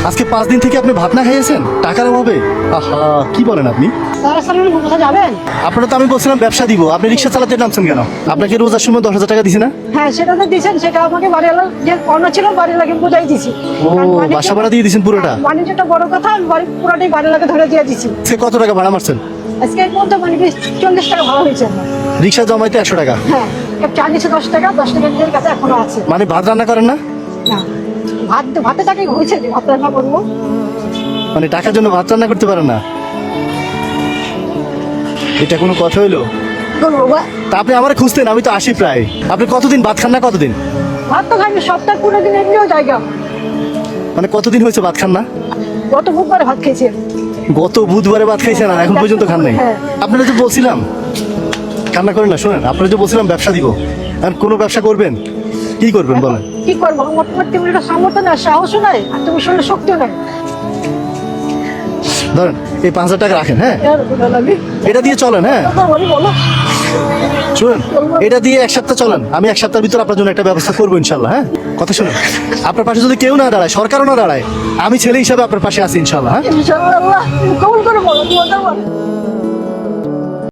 আজকে 5 দিন থেকে আপনি ভাত না খাইয়েছেন টাকার অভাবে? আহা, কি বলেন আপনি? কোথায় যাবেন? আপনারা তো আমি বলছিলাম ব্যবসা দিব, আপনি রিক্সা চালাতে নামছেন কেন? আপনাকে রোজার সময় 10,000 টাকা দিছি না? হ্যাঁ, সেটা তো দিয়েছেন, সেটা আমাকে বাড়িওয়ালা যে অন্য ছিল বাড়িওয়ালাকে বুঝাই দিছি। ও, বাসা ভাড়া দিয়ে দিয়েছেন পুরোটা? বাণিজ্যটা বড় কথা, আমি পুরোটাই বাড়িওয়ালাকে ধরে দিয়ে দিছি। সে কত টাকা ভাড়া মারছেন? আজকে এর মধ্যে 40 টাকা ভাড়া হয়েছে আমার। রিক্সা জমাইতে 100 টাকা? হ্যাঁ, চা দিয়েছে 10 টাকা, 10 টাকা নিজের কাছে এখনো আছে। মানে ভাত রান্না করেন না? না, ভাতে টাকাই হয়েছে যে ভাত রান্না করবো। মানে টাকার জন্য ভাত রান্না করতে পারেন না? এটা কোনো কথা হইলো? করবো বা তা আপনি আমার খুঁজতেন, আমি তো আসি প্রায়। আপনি কতদিন ভাত খান না? কতদিন? ভাত তো খাইনি, সপ্তাহে 15 দিন এমনিও জায়গা। মানে কতদিন হয়েছে ভাত খান না? গত বুধবারে ভাত খেয়েছি। গত বুধবারে ভাত খাইছেন আর এখন পর্যন্ত খান নাই? হ্যাঁ। আপনারা যে বলছিলাম কান্না করেন না, শোনেন, আপনারা যে বলছিলাম ব্যবসা দিব, আর কোনো ব্যবসা করবেন, কি করবেন বলেন? কি করবো? আমার তোমার তেমন একটা সামর্থ্য নাই, সাহসও নাই, আর তুমি শরীরে শক্তিও নাই। ধরেন এই 5,000 টাকা রাখেন, হ্যাঁ, এটা দিয়ে চলেন। হ্যাঁ বলো। শুনুন, এটা দিয়ে 1 সপ্তাহ চলেন, আমি 1 সপ্তাহের ভিতর আপনার জন্য একটা ব্যবস্থা করবো ইনশাল্লাহ। হ্যাঁ, কথা শুনুন, আপনার পাশে যদি কেউ না দাঁড়ায়, সরকারও না দাঁড়ায়, আমি ছেলে হিসাবে আপনার পাশে আছি ইনশাল্লাহ। হ্যাঁ, ইনশাআল্লাহ কবুল করে বলো, তোমার